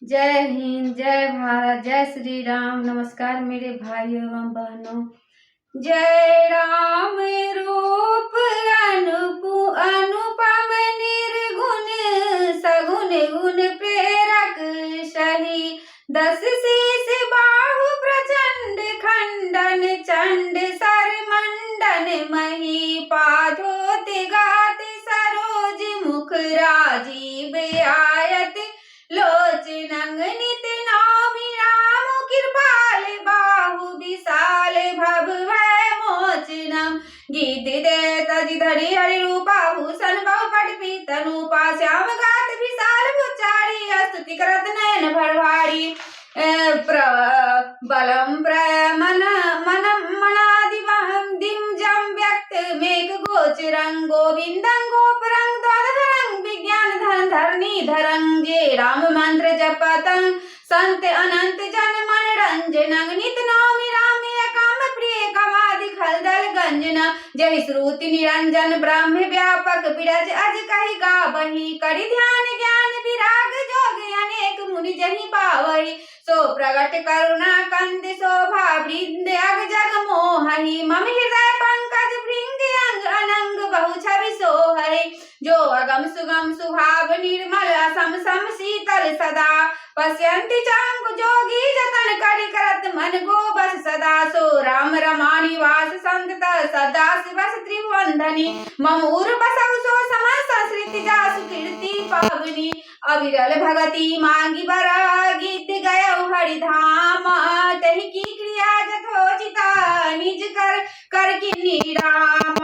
जय हिंद, जय भारत, जय श्री राम। नमस्कार मेरे भाइयों एवं बहनों। जय राम रूप अनुपम निर्गुण सगुन गुण प्रेरक सही। 10 शीस बाहु प्रचंड खंडन चंड सर मंडन मही। पाथोति गात सरोज मुख राजीव आयत लोचनंग नित नामि राम कृपाल बाहु विशाल भव भय मोचनम। गीत दे तजि धरि हरि रूपा भूषण बहु पट पीतनूपा। श्याम गात विशाल भुचारी स्तुति करत नयन भर भारी। बलम मन मनादि दिम जम व्यक्त मेघ गोचरं। गोविंदं गोपरं द्वादधरं विज्ञान धन धरणी धरं। जे राम मंत्र जपतं संत अनंत जन मनोरंजन। नित नौमि राम काम प्रिय कमादि खलदल गंजन। जय श्रुति निरंजन ब्रह्म व्यापक बिरज अज कहि गावहि। करि ध्यान ज्ञान विराग जोग अनेक मुनि जहि पावहि। सो प्रगट करुणा कंद शोभा वृंद अग जग मोहहि। मम हृदय पंकज भृंग अंग अनंग बहु छवि सोहहि। जो अगम सुगम सुभाव निर्मल असम सम शीतल सदा। पश्यन्ति चांग जोगी जतन करि करत मन गो बस सदा। सो राम रमानिवास संतत सदा शिवस त्रिभुवन धनी। मम उर बसहु सो सम संसृति जासु कीर्ति पावनी। अविरल भगति मांगी बर गीत गयौ हरिधाम। तहि की क्रिया जथोचिता निज कर किन्नी राम।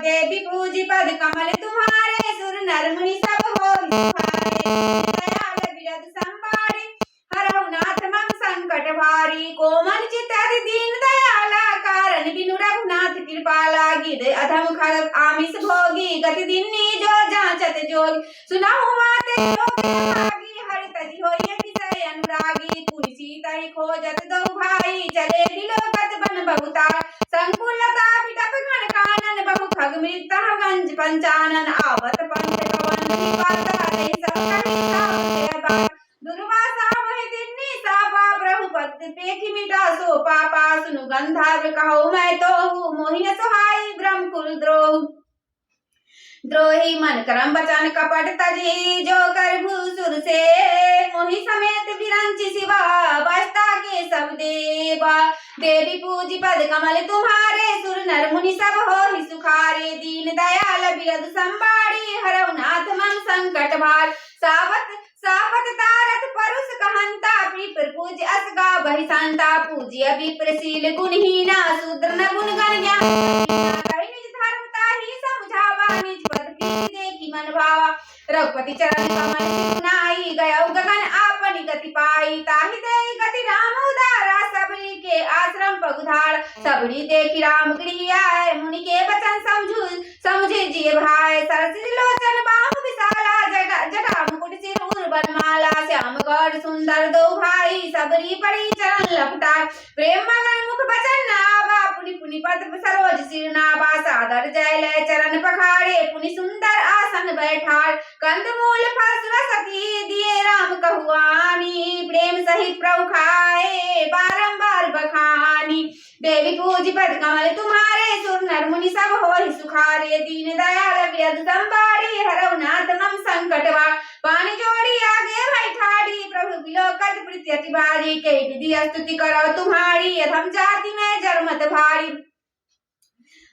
देवी पूजी पद कमल तुम्हारे सुर नर मुनि सब होई तुम्हारे। दयाल बिरद संबारे हरहु नाथ मम संकट भारी। कोमल चित अति दीन दयाला कारण बिनु रघुनाथ कृपाला। गिद अधम खग आमिष भोगी गति दिन्नी जो जांचत जोगी। सुनाहु माते लोक भागी हरि तजि होइए विषय अनुरागी। पुनि तहि खोजत दो भाई चले बिलोकत बन बहुतार। संकुलता पिटप घन कानन बहु खग मृत गंज पंचानन। आवत पंथ कवन विपाता देहि सब कहि सावते। दुर्वासा मोहि दिन्नी सापा प्रभु पद पेखि मिटा सो पापा। सुनु गंधर्व कहु मैं तोहु मोहि न सोहाई ब्रह्म कुल द्रोह। द्रोही मन करम बचन कपट तजी जो कर भूसुर से। मोहि समेत विरंचि शिवा बस्ता के सब देवा। देवी पूजी पद कमल तुम्हारे सुर नर मुनि सब होहि सुखारे। दीन दयाल बिरद संबारी हरहु नाथ मम संकट भार। सावत तारत परुष कहंता विप्र पूज अस गावहि संता। पूज्य विप्रशील गुणहीना शूद्र न गुणगण ज्ञान। कहि निज धर्म ताहि समझावा निज पद प्रीति देखि मन भावा। रघुपति चरण कमल सिकुनाई गयौ गगन आपनि गति पाई। ताहि देहि गति राम उदारा सबरी के आश्रम पगुधार। सबरी देखि राम गृह आए मुनि के बचन समझे जिय भाई। सरसिज लोचन बाहु विशाला जटा मुकुट सिर उर बनमाला। श्याम गौर सुंदर दो भाई सबरी पड़ी चरण लपटार। प्रेम मगन मुख बचन आवा पुनि पुनि पद सरोज सिर नावा। सादर जय लय चरण पखारे पुनि सुंदर आसन बैठार। कंद मूल फल रसती दिए राम कहुआनी। प्रेम सहित प्रभु खाए बारंबार बखानी। देवी पूजी पद कमल तुम्हारे सुर नर मुनि सब होहि सुखारे। दीन दयाल बिरद संबारी हरहु नाथ मम संकट भार। पानी जोड़ी आगे भाई ठाड़ी प्रभु बिलोकत प्रीति अति भारी। के विधि स्तुति करो तुम्हारी अधम जाति में जरमत भारी।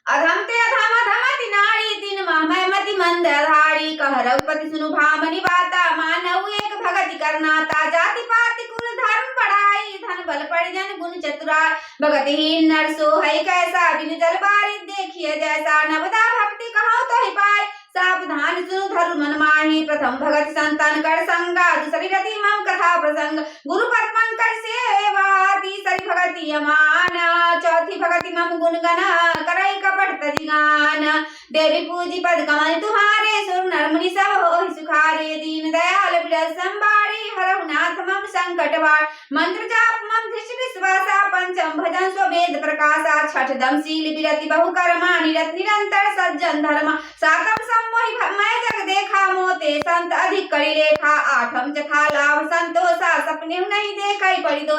अधम ते अधम अधमति नारी तीन मैं मति मंद आधारी। कह रघुपति सुनु भामनि बाता मानव एक भगति करनाता। जाति पाति कुल धर्म पढ़ाई धन बल परिजन गुण चतुराई। भगतिहीन नर सो है कैसा बिन जल बारिश देखिए जैसा। नवदा भक्ति कहूँ तो ही पाए सावधान सुनु धरु मन माही। प्रथम भगत संतन कर संगा दूसरी रति मम कथा प्रसंग। गुरुपद पंकज सेवा तीसरी भगति अमान। चौथी भगति मम गुण गना करई कपट तजि गान। देवी पूजी पद कमल तुम्हारे सुर नर मुनि सब होहि सुखारे। दीन दयाल बिरद संबारी हरहु नाथ मम संकट भार। मंत्र जाप मम धृष्ट विश्वासा पंचम भजन स्व वेद प्रकाशा। छठ दम शील विरति बहु कर्मा निरत निरंतर सज्जन धर्म। सातम सम्मोहि मैं जग देखा मोते संत अधिक करि लेखा। आठम जथा लाभ संतोषा नेहु नहीं देखई पड़ी दो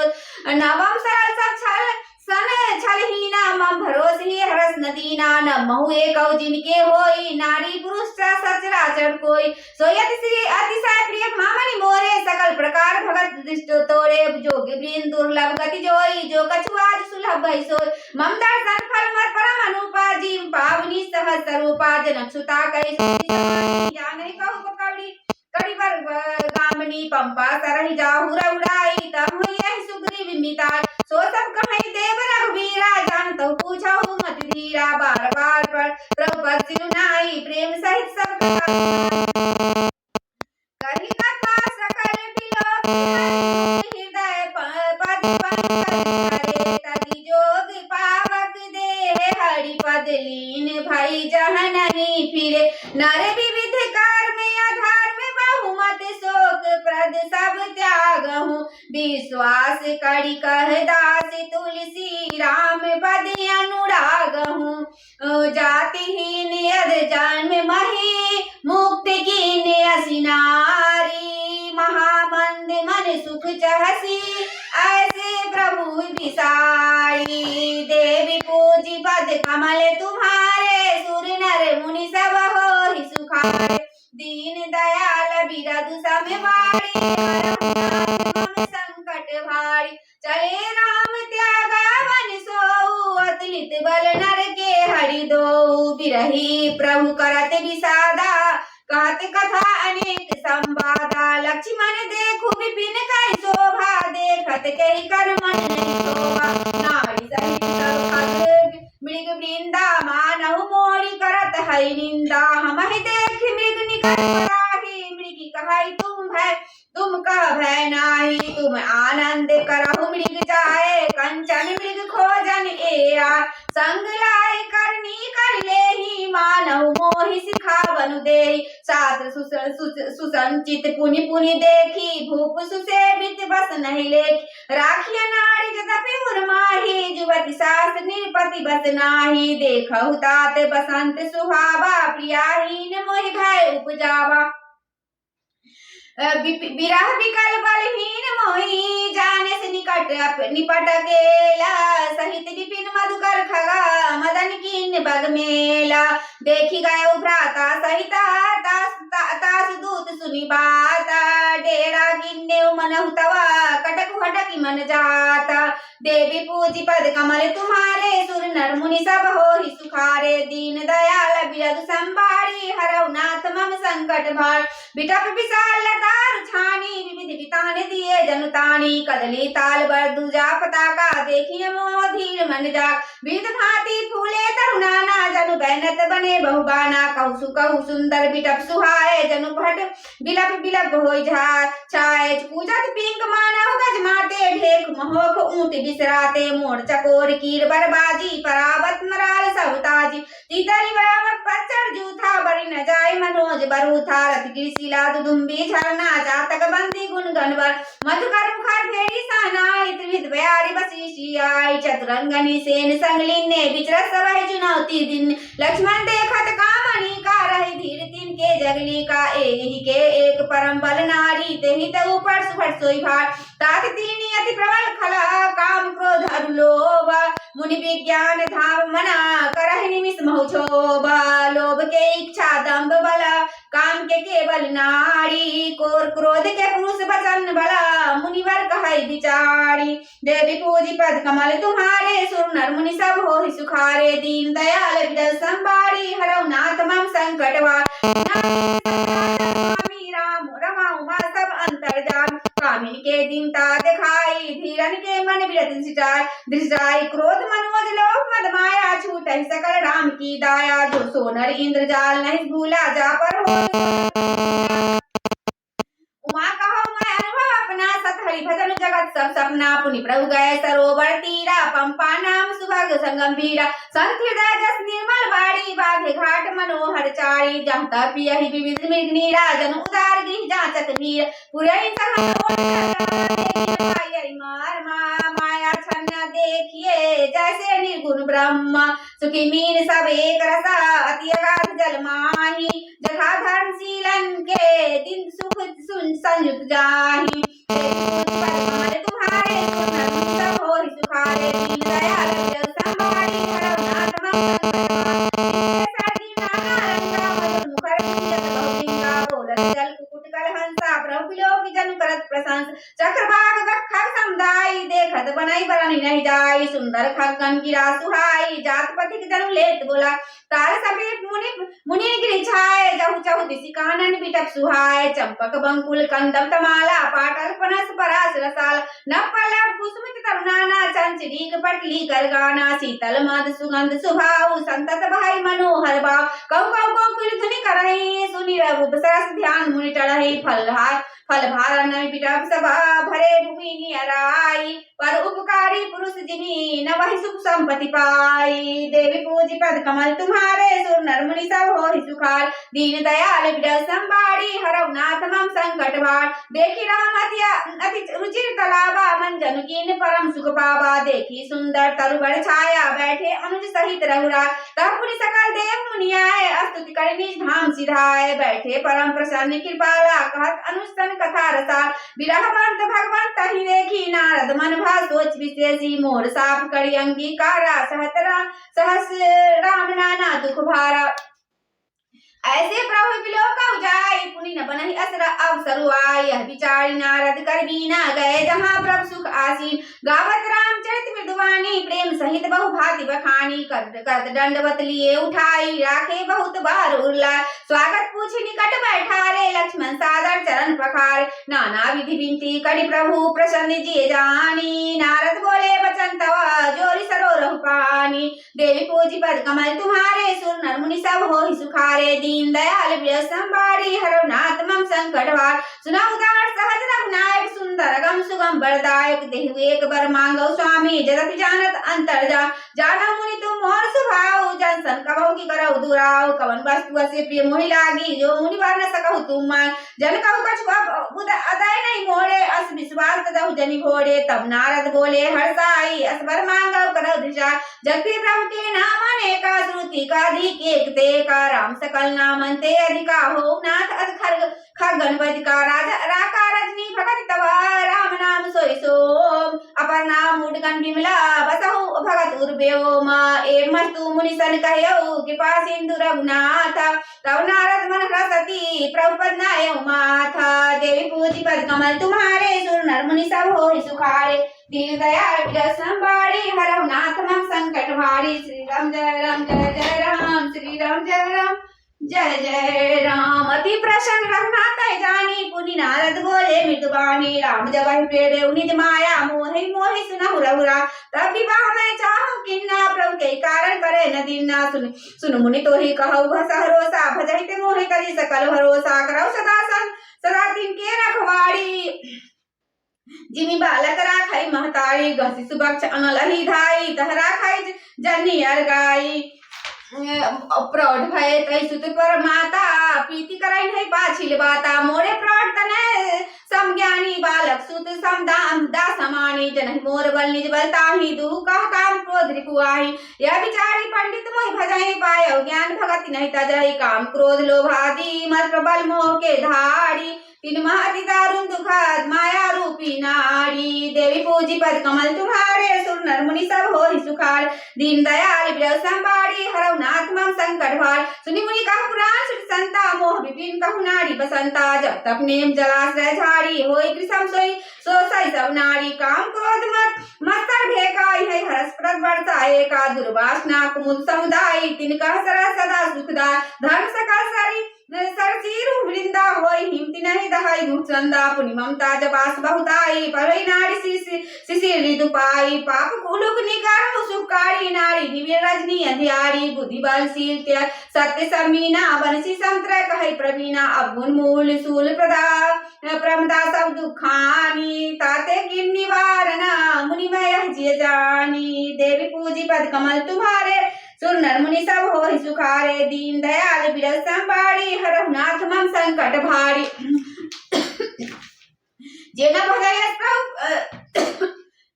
नवम सरल सब छल सन छलहीना मम भरोस ही हरस नदीना न महु एक जिनके होई नारी पुरुष सचराचर कोई सोयत श्री अतिशय प्रिय भामनी मोरे सकल प्रकार भगत दृष्ट तोरे जोग वृंद दुर्लभ गति जोई जो कछु आज सुलभ भई सोई मम दर्शन फल मर परम अनुपा जीव पावनी सहज स्वरूपा जनक सुता कहि जाने कहु पकड़ी कड़ी पर गामनी पंपा सरहि जाहु रउड़ाई तब यही सुग्रीव मिता सो सब कहि देव रघुवीरा जानतु पूछहु मति धीरा बार बार पर प्रभु पद सिरुनाई प्रेम सहित सब कही कथा सकल बिलोक हृदय पद पंकज तदि जोग पावक देह हरि पद लीन भई जहाँ नहीं फिरे नर विविध कर्म आधार में बहुमत शोक प्रद सब त्यागहु विश्वास करी कह दास तुलसी राम पद अनुरागहु जातिहीन यद जन्म मही मुक्त कीन असिनारी महामंद मन सुख चहसी ऐसे प्रभु विसारी देवी पूजी पद कमल तुम्हारे सुर नर मुनि सब हो ही सुखारे दीन दयाल बिरदु समवारी संकट भारी चले राम त्यागा वन सोऊ अतुलित बल नर के हरि दो बिरही प्रभु करत विषादा कहत कथा अनेक संवादा लक्ष्मण देखु विपिन कहि शोभा देखत कहि कर मन नहीं शोभा नारी सहित सब खग मृग वृंदा मानहु मोरी करत हई निंदा हमहि देख मृग निकट पराही मृगी कहई तुम कह भय नाही तुम आनंद करहु मृग जाए कंचन मृग खोजन एरा संग लाई करनी कर लेहि मानहु मोहि सिखावनु देहि शास्त्र सुसंचित पुनि पुनि देखी भूप सुसेवित बस नहीं लेख राखिया नारी जतपि मुरमाही जुवति शास्त्र निरपति बस नाही देखहु तात बसंत सुहावा प्रियाहीन मोहि भय उपजावा विरह विकल बलहीन मोही जाने से निपट गेला सहित विपिन मधुकर खगा मदन कीन बग मेला देखी गए भ्राता सहिता तास दूत सुनी बाता डेरा गिन्ने मन हुतवा कटक हटकी मन जाता देवी पूजी पद कमल तुम्हारे सुर नर मुनि सब हो ही सुखारे दीन दयाल बिरदु संभारी हरौ नाथ मम संकट भार बिटप विशाल लतार छानी विविध बिताने दिए जनुतानी कदली ताल बर दूजा पताका देखिए मोह धीर मन जाग विविध भांति फूले तरुणाना जनु बैनत बने बहुबाना कहु सुंदर बिटप सुहाए जनु भट बिलप बिलप होई झाय छाए पूजत पिंक मानव गज माते ढेक महोख ऊंट बिसराते मोर चकोर कीर बरबाजी परावत मराल सब ताजी तीतरी बराबर पचड़ जूथा बरी न जाय मनोज बरूथा रथ गिरिशिला दुदुम्बी झरना जातक बंदी गुण गणवर मधुकर मुखर फेरी सहनाई त्रिविध बयारी बसीशी आई चतुरंगनी सेन संगलिने विचरत सवै चुनौती दिन लक्ष्मण देखत कामनी का रही धीर तिन के जगली का एहि के एक परम बल नारी तेहि त ऊपर सुफट सोई भार तात तीनी अति प्रबल खला काम क्रोध अरुलोभ मुनि विज्ञान धाम मना करहि निमिष महु क्षोभ लोभ के इच्छा दंभ बल काम के केवल नारी कोर क्रोध के पुरुष वचन बला मुनिवर कहै विचारी देवी पूजी पद कमल तुम्हारे सुर नर मुनि सब हो ही सुखारे दीन दयाल बिरल संभारी हरौ नाथ मम संकट राम रमा उमा सब अंतर्जाम कामिन के दीनता दिखाई धीरन के मन विरत सिटाय दृष्टाई क्रोध मनोज लोभ मद माया छूटहि सकल राम की दाया जो सोनर इंद्रजाल नहीं भूला जा पर हो उमा कहो मैं अनुभव अपना सत हरि भजन जगत सब सपना पुनि प्रभु गए सरोवर तीरा पंपा नाम सुभग संगम भीरा संत हृदय जस निर्मल बाड़ी बाघे घाट मनोहर चारी जहाँ तपियहि विविध मृगनी राजन उदार गृह जाचक वीर पुरहि माया छन्न देखिए जैसे निर्गुण ब्रह्म सुखी मीन सब एक रसा अति अगाध जल माही जथा धर्मशीलन के दिन सुख सुन संयुक्त जाहि करत प्रशंस चक्रवाक गखर समुदाय देखत बनई बरनी नहीं जाई सुंदर खगन गिरा सुहाई जात पथिक जनु लेत बोला तार सफेद मुनि गिरि छाए जहु चहु दिशि कानन बिटप सुहाए चंपक बंकुल कंदम तमाला पाटल पनस परास रसाल नपलव कुसुमित तरुणाना चंचरीक पटली कर गाना शीतल मद सुगंध सुभाऊ संतत भाई मनोहर भाव कौ कौ कौ ध्वनि करहि सुनि रघु सरस ध्यान मुनि चढ़हि फल भार नय बिटप सभा भरे भूमि नियराई पर उपकारी पुरुष जिमी न वही सुख संपत्ति पाई देवी पूजी पद कमल तुम्हारे सुर नर मुनि सब होहि सुखार दीन दयाल बिरल संबाड़ी हरौ नाथ मम संकट भार देखी राम अति रुचिर तलावा मन जन कीन परम सुख पावा देखी सुंदर तरुबड़ छाया बैठे अनुज सहित रघुराय तब पुनि सकल देव मुनि आए स्तुति कर निज धाम सिधाए बैठे परम प्रसन्न कृपाला कहत अनुस्तन कथा रसार विरहवंत भगवंत तहि देखी नारद मन भा सोच विशेषी मोर साप करी अंगीकारा सहस राम नाना दुख भारा ऐसे प्रभु विलोक जाय पुनि न बनहि असर अवसर आय यह विचारी नारद कर बीना गए जहाँ प्रभु सुख आसीन गावत रामचरित मृदुवाणी प्रेम सहित बहु भांति बखानी कर दंडवत लिए उठाई राखे बहुत बार उरला स्वागत पूछी निकट बैठारे लक्ष्मण सादर चरण पखार नाना विधि विनती करि प्रभु प्रसन्न जिए जानी नारद बोले बचन तव जोरी सरोरहु पानी देवी पूजी पद कमल तुम्हारे सुर नर मुनि सब होहि सुखारे दीन दयाल बिरल संबाड़ी हरौ नाथ मम संकट भार सुना उदार सहज रघुनायक सुंदर गम सुगम बरदायक देहु एक बर मांगो स्वामी जगत जानत अंतर जाना मुनि तुम मोर सुभाव जन सन कबहु की करौ दुराव कवन वस्तु से प्रिय मोहि लागी जो मुनि बार न सकहु तुम मान जन कहु कछु बुध अदय नहीं मोड़े अस विश्वास तदहु जनि घोड़े तब नारद बोले हर्षाई अस बर मांगो करौ दृशा जगति प्रभु के नाम अनेका श्रुति का अधिक एक ते का राम सकल नामंते अधिका हो नाथ अध खगनपति का राका रजनी भगत तब राम नाम सोई सोम अपर नाम मुडगन बिमला बसहु भगत उर्व्योम ए मस्तु मुनि सन कहयो कृपा सिंधु रघुनाथ तब नारद मन हृषति प्रभु पद नायौ माथा देवी पूजी पद कमल तुम्हारे सुर नर मुनि सब होहि सुखारे दीन दयाल बिरल संबाड़ी हरौ नाथ मम संकट भारी श्री राम जय राम जय जय राम श्री राम जय राम जय जय राम अति प्रसन्न रघुनाथ जानी पुनि नारद बोले मृदुवाणी राम जब प्रेरे निज माया मोहि मोहि सुनहु रघुरा तब विवाह मैं चाहूं किन्ना प्रभु के कारण करे न दीना सुन मुनि तो ही कहु भरोसा भजहि ते मोहि करी सकल भरोसा करौ सदा दिन के रखवाड़ी जिमी बालक राखई महतारी गसी सुबक्ष अनलहि धाई तहरा खाई जन्नी अरगाई प्रौढ़ भय तई सुत पर माता प्रीति करई नहीं पाछिल बाता मोरे प्रौढ़ तने समज्ञानी बालक सुत समदाम दा समानी जनहि मोर बल निज बल ताहि दु कह काम क्रोध रिपुआहि यह विचारी पंडित मोहि भजहि पायो ज्ञान भगति नहीं तजहि काम क्रोध लोभ आदि मत प्रबल मोह के धारी तीन महति दारुण दुखद माया रूपी नारी देवी पूजी पद कमल तुम्हारे सुर नर मुनि सब होहि सुखार दीन दयाल बिरल संबाड़ी हरौ नाथ मम संकट भार सुनि मुनि कह पुराण सुख संता मोह विपिन कहु नारी बसंता जब तप नेम जलाश्रय झाड़ी होई कृषम सोई सब नारी काम क्रोध मत्सर भेकाई है हरस्प्रद वर्षाए का दुर्वासना कुमुद समुदाय तिन कह सदा सुखदा धर्म सकल सरसीरु वृंदा होई हिमति नहीं दहाई दुचंदा पुनि ममता जबास बहुताई परई नारी शिशिर ऋतु पाई पाप कुलुक निकर सुकारी नारी निवे रजनी अंधियारी बुद्धि बलशील त्या सत्य समीना बनसी संत्र कहै प्रवीणा अवगुण मूल सूल प्रमदा सब दुखानी ताते किन निवारण मुनि मैं जिय जानी देवी पूजी पद कमल तुम्हारे सुर नर मुनि सब होहि सुखारे दीन दयाल बिरल संबाड़ी हरौ नाथ मम संकट भारी जेन भजयस प्रभु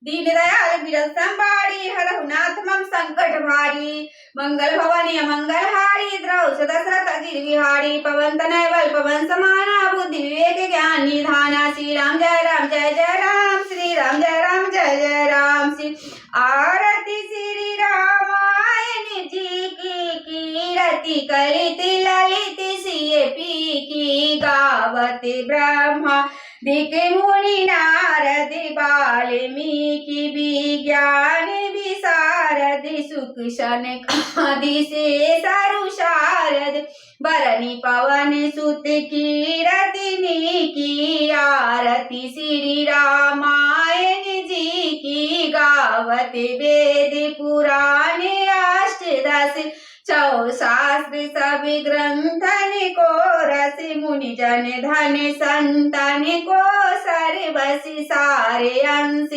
दीन दयाल बिरल संबाड़ी हरौ नाथ मम संकट भारी मंगल भवनी मंगल हारी द्रौस दशरथ अजिर विहारी पवन तनय बल पवन समाना बुद्धि विवेक ज्ञान निधाना श्री राम जय राम श्री राम जय जय राम श्री आरती श्री रामायण जी की कीरति कलित ललित सिय पी की गावत ब्रह्मा दिक मुनि नारद वाल्मीकि विज्ञान विशारद सुख सनकादि शेषारु शारद भरणी पवन सुत कीरतिनी की आरती श्री रामायण जी की गावत वेद पुराण अष्टदश चौ शास्त्र सब ग्रंथन को रस मुनि जन धन संतन को सर्वस सारे अंश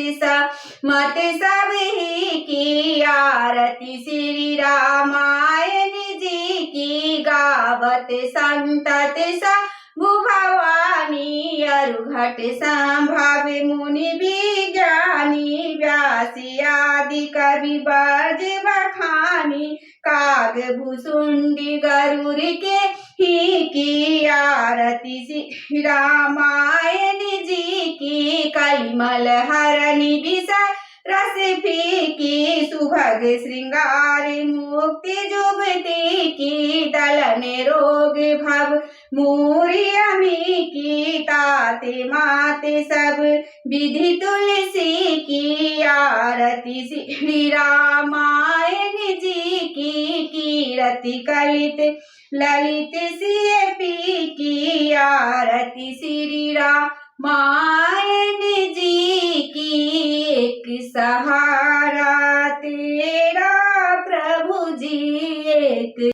मत सब ही की आरती श्री रामायण जी की गावत संतत सा भवानी अरुघट संभाव मुनि विज्ञानी व्यासी आदि कवि बज बखानी काग भुसुंडी गरुड़ के ही की आरती श्री रामायण जी की कलिमल हरणी विषा रस फीकी सुभग श्रृंगार मुक्ति जुगति की दलन रोग भव मूर्यमी की ताते माते सब विधि तुलसी की आरती श्री रामायण जी की कीरति कलित ललित सियपी की आरती श्री रामायण जी की एक सहारा तेरा प्रभु जी एक